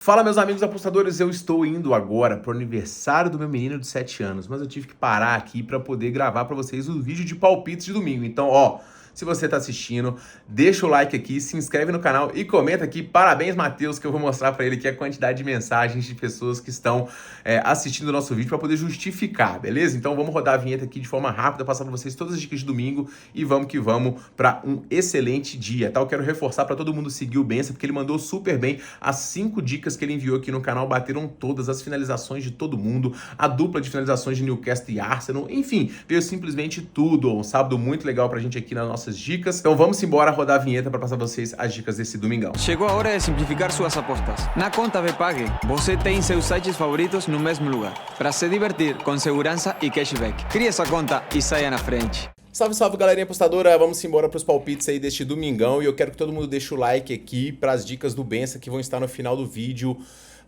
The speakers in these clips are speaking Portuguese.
Fala, meus amigos apostadores, eu estou indo agora para o aniversário do meu menino de 7 anos, mas eu tive que parar aqui para poder gravar para vocês o vídeo de palpites de domingo. Então, se você está assistindo, deixa o like aqui, se inscreve no canal e comenta aqui, parabéns, Matheus, que eu vou mostrar para ele aqui a quantidade de mensagens de pessoas que estão assistindo o nosso vídeo para poder justificar, beleza? Então vamos rodar a vinheta aqui de forma rápida, passar para vocês todas as dicas de domingo e vamos que vamos para um excelente dia, tá? Eu quero reforçar para todo mundo seguir o Bença, porque ele mandou super bem as 5 dicas que ele enviou aqui no canal, bateram todas as finalizações de todo mundo, a dupla de finalizações de Newcastle e Arsenal, enfim, veio simplesmente tudo. Um sábado muito legal pra gente aqui nas nossas dicas. Então vamos embora rodar a vinheta para passar pra vocês as dicas desse domingão. Chegou a hora de simplificar suas apostas. Na conta Bpag, você tem seus sites favoritos no mesmo lugar, para se divertir com segurança e cashback. Crie essa conta e saia na frente. Salve, salve, galerinha apostadora, vamos embora para os palpites aí deste domingão e eu quero que todo mundo deixe o like aqui para as dicas do Bença que vão estar no final do vídeo.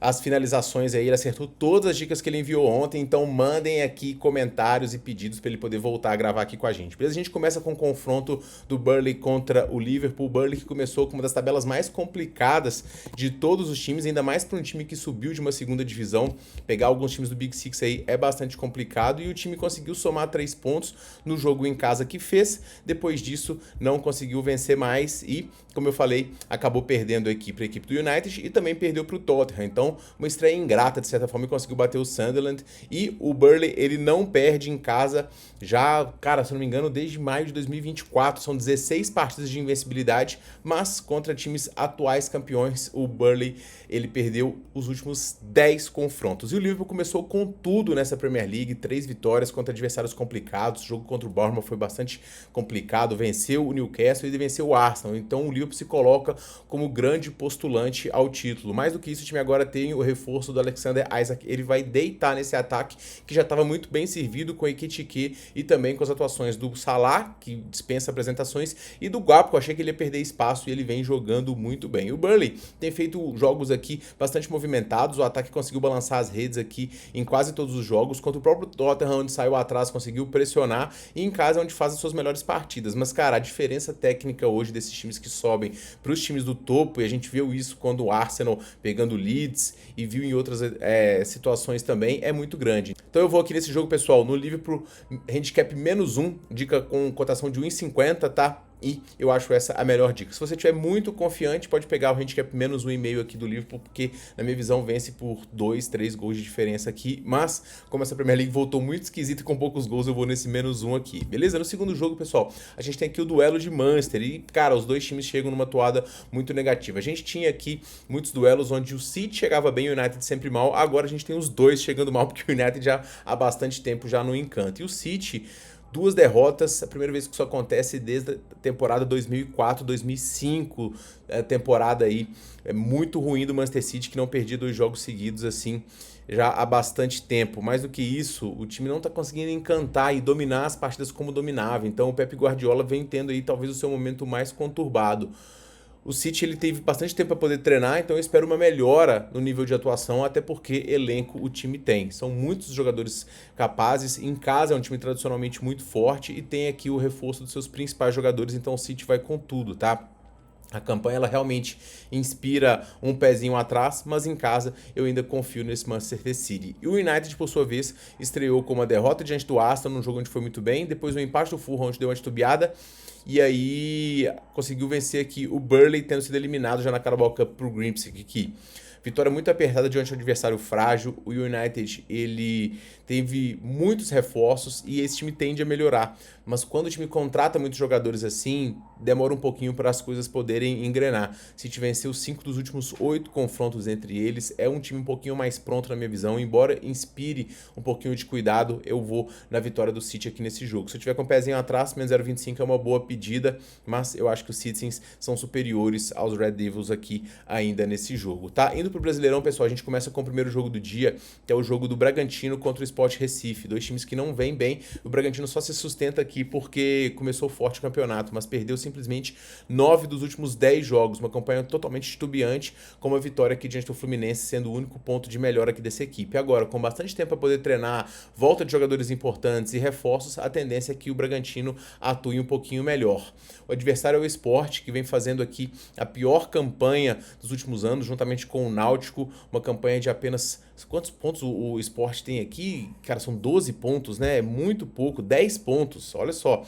As finalizações aí, ele acertou todas as dicas que ele enviou ontem, então mandem aqui comentários e pedidos para ele poder voltar a gravar aqui com a gente. Beleza? A gente começa com o confronto do Burnley contra o Liverpool. O Burnley que começou com uma das tabelas mais complicadas de todos os times, ainda mais para um time que subiu de uma segunda divisão. Pegar alguns times do Big Six aí é bastante complicado e o time conseguiu somar 3 pontos no jogo em casa que fez. Depois disso, não conseguiu vencer mais e, como eu falei, acabou perdendo aqui para a equipe do United e também perdeu para o Tottenham. Então, uma estreia ingrata, de certa forma, e conseguiu bater o Sunderland. E o Burnley, ele não perde em casa já, cara, se não me engano, desde maio de 2024. São 16 partidas de invencibilidade, mas contra times atuais campeões, o Burnley, ele perdeu os últimos 10 confrontos. E o Liverpool começou com tudo nessa Premier League, 3 vitórias contra adversários complicados. O jogo contra o Bournemouth foi bastante complicado, venceu o Newcastle e venceu o Arsenal. Então o Liverpool se coloca como grande postulante ao título. Mais do que isso, o time agora tem o reforço do Alexander Isak, ele vai deitar nesse ataque que já estava muito bem servido com o Ekitike e também com as atuações do Salah, que dispensa apresentações, e do Gakpo, que eu achei que ele ia perder espaço e ele vem jogando muito bem. O Burnley tem feito jogos aqui bastante movimentados, o ataque conseguiu balançar as redes aqui em quase todos os jogos, contra o próprio Tottenham, onde saiu atrás, conseguiu pressionar, e em casa é onde faz as suas melhores partidas. Mas, cara, a diferença técnica hoje desses times que sobem para os times do topo, e a gente viu isso quando o Arsenal pegando o Leeds e viu em outras situações também, é muito grande. Então eu vou aqui nesse jogo, pessoal, no Liverpool, handicap -1, dica com cotação de 1,50, tá? E eu acho essa a melhor dica. Se você estiver muito confiante, pode pegar o handicap -1,5 aqui do Liverpool, porque na minha visão vence por 2, 3 gols de diferença aqui. Mas, como essa Premier League voltou muito esquisita e com poucos gols, eu vou nesse -1 aqui. Beleza? No segundo jogo, pessoal, a gente tem aqui o duelo de Manchester. E, cara, os dois times chegam numa toada muito negativa. A gente tinha aqui muitos duelos onde o City chegava bem e o United sempre mal. Agora a gente tem os dois chegando mal, porque o United já há bastante tempo já não encanta. E o City, 2 derrotas, a primeira vez que isso acontece desde a temporada 2004-2005, temporada aí muito ruim do Manchester City, que não perdia 2 jogos seguidos assim já há bastante tempo. Mais do que isso, o time não está conseguindo encantar e dominar as partidas como dominava. Então o Pep Guardiola vem tendo aí talvez o seu momento mais conturbado. O City ele teve bastante tempo para poder treinar, então eu espero uma melhora no nível de atuação, até porque elenco o time tem. São muitos jogadores capazes, em casa é um time tradicionalmente muito forte e tem aqui o reforço dos seus principais jogadores, então o City vai com tudo, tá? A campanha ela realmente inspira um pezinho atrás, mas em casa eu ainda confio nesse Manchester City. E o United, por sua vez, estreou com uma derrota diante do Aston, num jogo onde foi muito bem, depois um empate do Fulham, onde deu uma titubeada, e aí conseguiu vencer aqui o Burnley, tendo sido eliminado já na Carabao Cup pro Grimsby aqui. Vitória muito apertada diante de um adversário frágil. O United, ele teve muitos reforços e esse time tende a melhorar. Mas quando o time contrata muitos jogadores assim, demora um pouquinho para as coisas poderem engrenar. City venceu 5 dos últimos 8 confrontos entre eles. É um time um pouquinho mais pronto na minha visão. Embora inspire um pouquinho de cuidado, eu vou na vitória do City aqui nesse jogo. Se eu tiver com o pezinho atrás, menos 0,25 é uma boa pedida. Mas eu acho que os Citizens são superiores aos Red Devils aqui ainda nesse jogo, tá? Indo pro Brasileirão, pessoal, a gente começa com o primeiro jogo do dia, que é o jogo do Bragantino contra o Sport Recife. 2 times que não vêm bem. O Bragantino só se sustenta aqui porque começou forte o campeonato, mas perdeu simplesmente 9 dos últimos 10 jogos. Uma campanha totalmente titubeante, com uma vitória aqui diante do Fluminense, sendo o único ponto de melhora aqui dessa equipe. Agora, com bastante tempo para poder treinar, volta de jogadores importantes e reforços, a tendência é que o Bragantino atue um pouquinho melhor. O adversário é o Sport, que vem fazendo aqui a pior campanha dos últimos anos, juntamente com o Náutico, uma campanha de apenas... Quantos pontos o Sport tem aqui? Cara, são 12 pontos, né? É muito pouco, 10 pontos, olha só.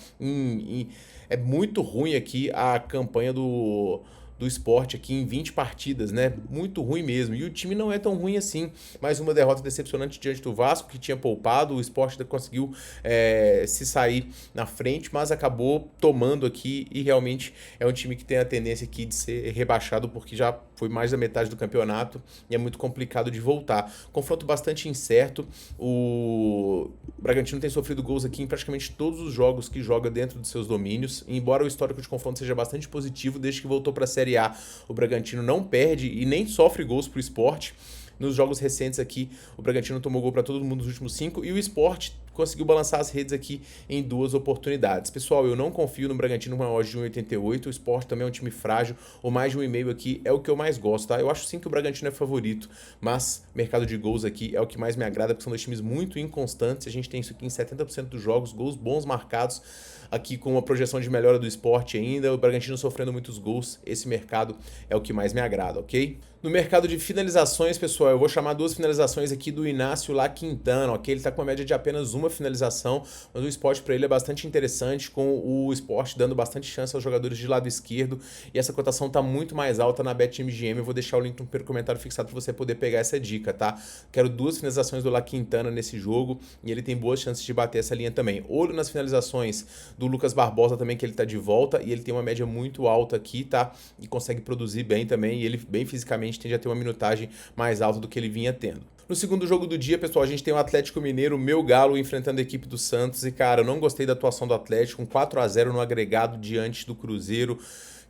É muito ruim aqui a campanha do Sport aqui em 20 partidas, né? Muito ruim mesmo. E o time não é tão ruim assim. Mais uma derrota decepcionante diante do Vasco, que tinha poupado. O Sport ainda conseguiu se sair na frente, mas acabou tomando aqui e realmente é um time que tem a tendência aqui de ser rebaixado, porque já foi mais da metade do campeonato e é muito complicado de voltar. Confronto bastante incerto. O Bragantino tem sofrido gols aqui em praticamente todos os jogos que joga dentro dos seus domínios. E embora o histórico de confronto seja bastante positivo, desde que voltou para a Série A, o Bragantino não perde e nem sofre gols pro Sport. Nos jogos recentes aqui, o Bragantino tomou gol para todo mundo nos últimos 5 e o Sport conseguiu balançar as redes aqui em 2 oportunidades. Pessoal, eu não confio no Bragantino com uma odd de 1,88. O Sport também é um time frágil. O mais de 1,5 aqui é o que eu mais gosto, tá? Eu acho sim que o Bragantino é favorito, mas mercado de gols aqui é o que mais me agrada, porque são dois times muito inconstantes. A gente tem isso aqui em 70% dos jogos, gols bons marcados, aqui com uma projeção de melhora do Sport ainda, o Bragantino sofrendo muitos gols. Esse mercado é o que mais me agrada, ok? No mercado de finalizações, pessoal, eu vou chamar 2 finalizações aqui do Inácio La Quintana, ok? Ele tá com uma média de apenas uma finalização, mas o Sport para ele é bastante interessante, com o Sport dando bastante chance aos jogadores de lado esquerdo, e essa cotação tá muito mais alta na BetMGM. Eu vou deixar o link no primeiro comentário fixado para você poder pegar essa dica, tá? Quero 2 finalizações do La Quintana nesse jogo, e ele tem boas chances de bater essa linha também. Olho nas finalizações do Lucas Barbosa também, que ele tá de volta, e ele tem uma média muito alta aqui, tá? E consegue produzir bem também, e ele bem fisicamente tende a ter uma minutagem mais alta do que ele vinha tendo. No segundo jogo do dia, pessoal, a gente tem o Atlético Mineiro, meu Galo, enfrentando a equipe do Santos. E, cara, eu não gostei da atuação do Atlético, com 4-0 no agregado diante do Cruzeiro.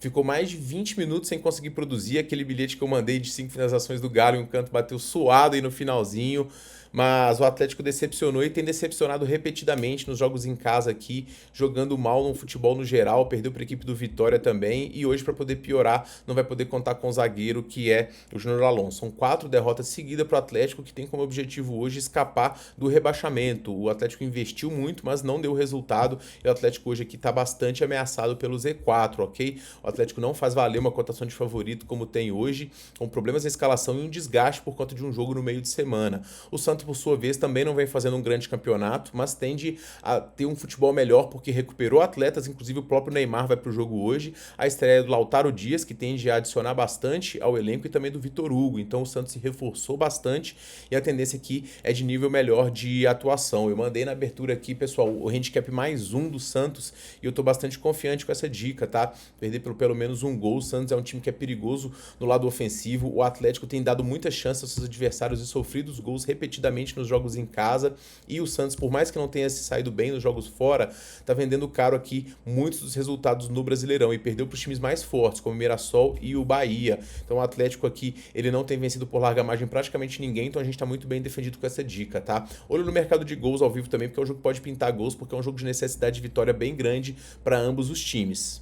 Ficou mais de 20 minutos sem conseguir produzir. Aquele bilhete que eu mandei de 5 finalizações do Galo, em um canto bateu suado aí no finalzinho. Mas o Atlético decepcionou e tem decepcionado repetidamente nos jogos em casa aqui, jogando mal no futebol no geral, perdeu para a equipe do Vitória também, e hoje, para poder piorar, não vai poder contar com o zagueiro, que é o Júnior Alonso. São 4 derrotas seguidas para o Atlético, que tem como objetivo hoje escapar do rebaixamento. O Atlético investiu muito, mas não deu resultado, e o Atlético hoje aqui está bastante ameaçado pelo Z4, ok? O Atlético não faz valer uma cotação de favorito como tem hoje, com problemas na escalação e um desgaste por conta de um jogo no meio de semana. O Santos, por sua vez, também não vem fazendo um grande campeonato, mas tende a ter um futebol melhor porque recuperou atletas, inclusive o próprio Neymar vai para o jogo hoje, a estreia do Lautaro Dias, que tende a adicionar bastante ao elenco, e também do Vitor Hugo. Então o Santos se reforçou bastante e a tendência aqui é de nível melhor de atuação. Eu mandei na abertura aqui, pessoal, o handicap mais 1 do Santos, e eu tô bastante confiante com essa dica, tá? Perder pelo menos um gol. O Santos é um time que é perigoso no lado ofensivo. O Atlético tem dado muita chance aos seus adversários e sofrido os gols repetidamente nos jogos em casa, e o Santos, por mais que não tenha se saído bem nos jogos fora, tá vendendo caro aqui muitos dos resultados no Brasileirão, e perdeu para os times mais fortes, como o Mirassol e o Bahia. Então o Atlético aqui, ele não tem vencido por larga margem praticamente ninguém, então a gente tá muito bem defendido com essa dica, tá? Olho no mercado de gols ao vivo também, porque é um jogo que pode pintar gols, porque é um jogo de necessidade de vitória bem grande para ambos os times.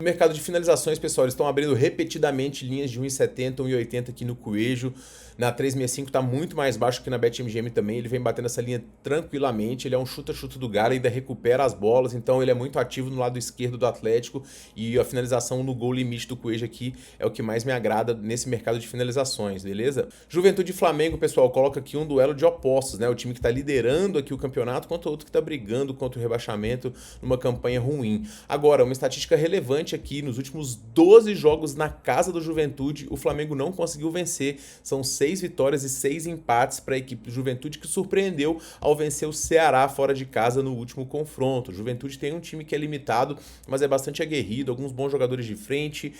No mercado de finalizações, pessoal, eles estão abrindo repetidamente linhas de 1,70, 1,80 aqui no Coelho. Na 365 está muito mais baixo que na BetMGM também. Ele vem batendo essa linha tranquilamente. Ele é um chuta-chuta do Galo, ainda recupera as bolas. Então ele é muito ativo no lado esquerdo do Atlético. E a finalização no gol limite do Coelho aqui é o que mais me agrada nesse mercado de finalizações, beleza? Juventude e Flamengo, pessoal, coloca aqui um duelo de opostos, né? O time que está liderando aqui o campeonato contra o outro que está brigando contra o rebaixamento numa campanha ruim. Agora, uma estatística relevante aqui: nos últimos 12 jogos na casa do Juventude, o Flamengo não conseguiu vencer. São 6 vitórias e 6 empates para a equipe do Juventude, que surpreendeu ao vencer o Ceará fora de casa no último confronto. O Juventude tem um time que é limitado, mas é bastante aguerrido, alguns bons jogadores de frente,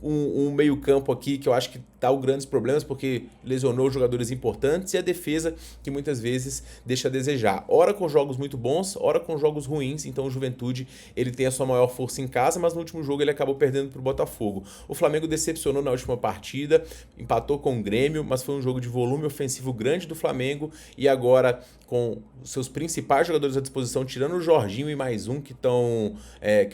um meio-campo aqui que eu acho que tá com grandes problemas porque lesionou jogadores importantes, e a defesa que muitas vezes deixa a desejar. Ora com jogos muito bons, ora com jogos ruins. Então o Juventude, ele tem a sua maior força em casa, mas no último jogo ele acabou perdendo pro Botafogo. O Flamengo decepcionou na última partida, empatou com o Grêmio, mas foi um jogo de volume ofensivo grande do Flamengo, e agora com seus principais jogadores à disposição, tirando o Jorginho e mais um que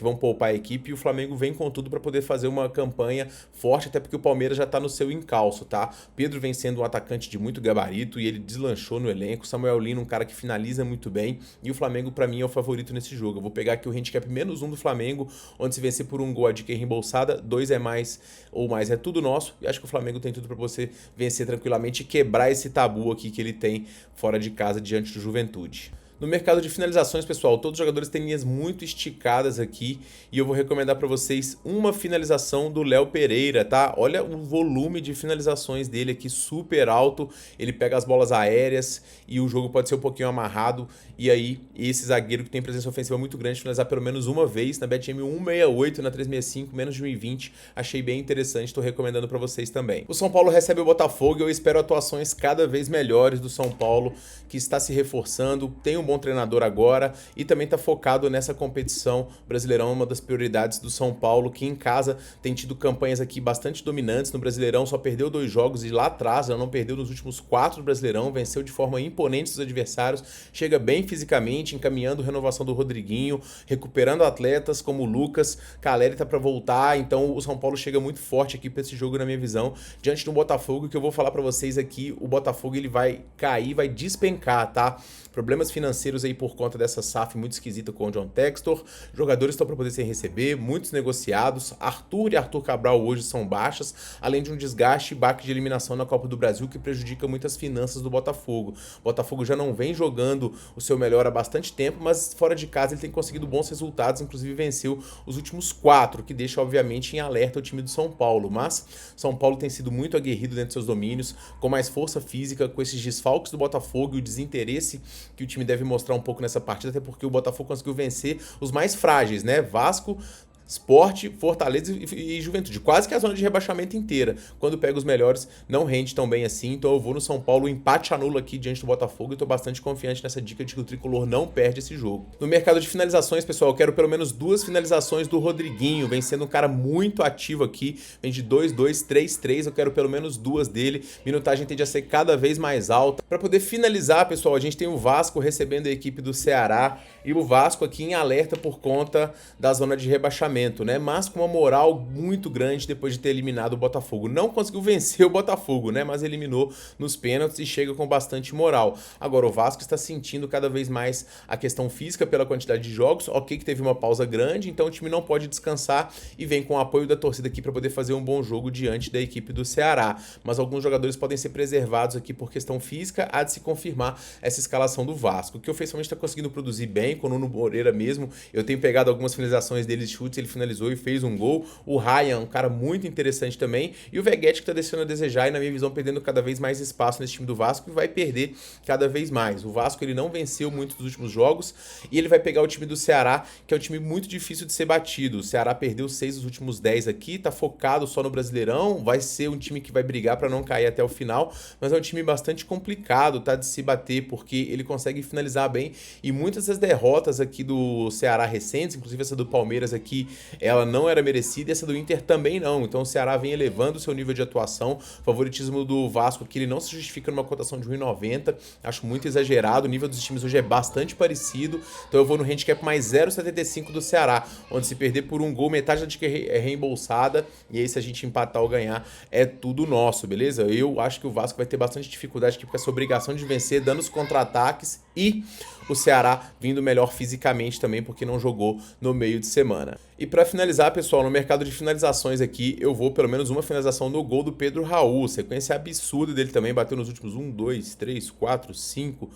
vão poupar a equipe, e o Flamengo vem com tudo para poder fazer uma campanha campanha forte, até porque o Palmeiras já tá no seu encalço, tá? Pedro vem sendo um atacante de muito gabarito e ele deslanchou no elenco. Samuel Lino, um cara que finaliza muito bem, e o Flamengo pra mim é o favorito nesse jogo. Eu vou pegar aqui o handicap -1 do Flamengo, onde se vencer por um gol a dica é reembolsada, 2 é mais ou mais é tudo nosso, e acho que o Flamengo tem tudo pra você vencer tranquilamente e quebrar esse tabu aqui que ele tem fora de casa diante do Juventude. No mercado de finalizações, pessoal, todos os jogadores têm linhas muito esticadas aqui e eu vou recomendar para vocês uma finalização do Léo Pereira, tá? Olha o volume de finalizações dele aqui, super alto. Ele pega as bolas aéreas e o jogo pode ser um pouquinho amarrado. E aí, esse zagueiro que tem presença ofensiva muito grande, finalizar pelo menos uma vez na BetM 168, na 365, menos de 1,20. Achei bem interessante, estou recomendando para vocês também. O São Paulo recebe o Botafogo e eu espero atuações cada vez melhores do São Paulo, que está se reforçando, tem um bom treinador agora e também está focado nessa competição. Brasileirão, uma das prioridades do São Paulo, que em casa tem tido campanhas aqui bastante dominantes. No Brasileirão só perdeu 2 jogos e lá atrás já não perdeu nos últimos 4 do Brasileirão, venceu de forma imponente os adversários, chega bem fisicamente, encaminhando renovação do Rodriguinho, recuperando atletas como o Lucas, Caleri tá para voltar, então o São Paulo chega muito forte aqui para esse jogo na minha visão, diante do Botafogo, que eu vou falar para vocês aqui. O Botafogo ele vai cair, vai despencar, tá? Problemas financeiros aí por conta dessa SAF muito esquisita com o John Textor, jogadores estão para poder sem receber, muitos negociados, Arthur e Arthur Cabral hoje são baixas, além de um desgaste e baque de eliminação na Copa do Brasil que prejudica muitas finanças do Botafogo. O Botafogo já não vem jogando o seu melhor há bastante tempo, mas fora de casa ele tem conseguido bons resultados, inclusive venceu os últimos 4, que deixa obviamente em alerta o time do São Paulo, mas São Paulo tem sido muito aguerrido dentro de seus domínios, com mais força física, com esses desfalques do Botafogo e o desinteresse que o time deve mostrar um pouco nessa partida, até porque o Botafogo conseguiu vencer os mais frágeis, né? Vasco, Sport, Fortaleza e Juventude, quase que a zona de rebaixamento inteira. Quando pega os melhores, não rende tão bem assim, então eu vou no São Paulo, empate anula aqui diante do Botafogo e tô bastante confiante nessa dica de que o Tricolor não perde esse jogo. No mercado de finalizações, pessoal, eu quero pelo menos 2 finalizações do Rodriguinho, vem sendo um cara muito ativo aqui, vem de 2-2, 3-3, eu quero pelo menos 2 dele, minutagem tende a ser cada vez mais alta. Para poder finalizar, pessoal, a gente tem o Vasco recebendo a equipe do Ceará, e o Vasco aqui em alerta por conta da zona de rebaixamento, né? Mas com uma moral muito grande depois de ter eliminado o Botafogo. Não conseguiu vencer o Botafogo, né? Mas eliminou nos pênaltis e chega com bastante moral. Agora o Vasco está sentindo cada vez mais a questão física pela quantidade de jogos. Ok que teve uma pausa grande, então o time não pode descansar e vem com o apoio da torcida aqui para poder fazer um bom jogo diante da equipe do Ceará. Mas alguns jogadores podem ser preservados aqui por questão física, há de se confirmar essa escalação do Vasco, que ofensivamente está conseguindo produzir bem, com o Nuno Moreira mesmo. Eu tenho pegado algumas finalizações dele de chutes, ele finalizou e fez um gol. O Ryan, um cara muito interessante também. E o Veguete, que tá deixando a desejar e, na minha visão, perdendo cada vez mais espaço nesse time do Vasco e vai perder cada vez mais. O Vasco, ele não venceu muito dos últimos jogos e ele vai pegar o time do Ceará, que é um time muito difícil de ser batido. O Ceará perdeu 6 dos últimos 10 aqui, tá focado só no Brasileirão, vai ser um time que vai brigar para não cair até o final, mas é um time bastante complicado, tá, de se bater, porque ele consegue finalizar bem e muitas das derrotas aqui do Ceará recentes, inclusive essa do Palmeiras aqui, ela não era merecida e essa do Inter também não. Então o Ceará vem elevando o seu nível de atuação. O favoritismo do Vasco aqui, ele não se justifica numa cotação de 1,90. Acho muito exagerado. O nível dos times hoje é bastante parecido. Então eu vou no handicap mais 0,75 do Ceará, onde se perder por um gol, metade da dica é reembolsada. E aí se a gente empatar ou ganhar, é tudo nosso, beleza? Eu acho que o Vasco vai ter bastante dificuldade aqui, porque essa obrigação de vencer, dando os contra-ataques, e o Ceará vindo melhor fisicamente também, porque não jogou no meio de semana. E para finalizar, pessoal, no mercado de finalizações aqui, eu vou pelo menos uma finalização no gol do Pedro Raul. Sequência absurda dele também, bateu nos últimos 1, 2, 3, 4, 5...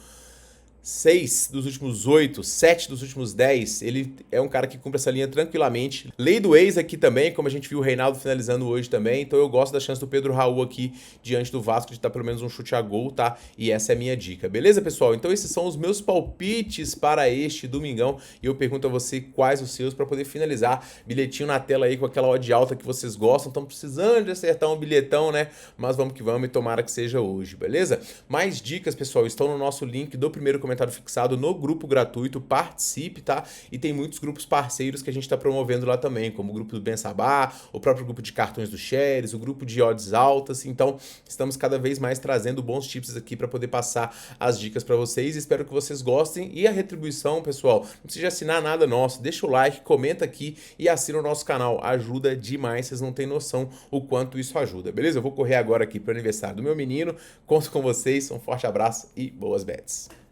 6 dos últimos 8, 7 dos últimos 10, ele é um cara que cumpre essa linha tranquilamente. Lei do ex aqui também, como a gente viu o Reinaldo finalizando hoje também, então eu gosto da chance do Pedro Raul aqui diante do Vasco de dar pelo menos um chute a gol, tá? E essa é a minha dica, beleza, pessoal? Então esses são os meus palpites para este domingão e eu pergunto a você quais os seus para poder finalizar. Bilhetinho na tela aí com aquela odd alta que vocês gostam, estão precisando de acertar um bilhetão, né? Mas vamos que vamos e tomara que seja hoje, beleza? Mais dicas, pessoal, estão no nosso link do primeiro comentário comentário fixado no grupo gratuito, participe, tá? E tem muitos grupos parceiros que a gente tá promovendo lá também, como o grupo do Ben Sabá, o próprio grupo de cartões do Shares, o grupo de odds altas. Então, estamos cada vez mais trazendo bons tips aqui para poder passar as dicas para vocês. Espero que vocês gostem. E a retribuição, pessoal, não precisa assinar nada nosso, deixa o like, comenta aqui e assina o nosso canal. Ajuda demais, vocês não têm noção o quanto isso ajuda, beleza? Eu vou correr agora aqui para o aniversário do meu menino. Conto com vocês, um forte abraço e boas bets.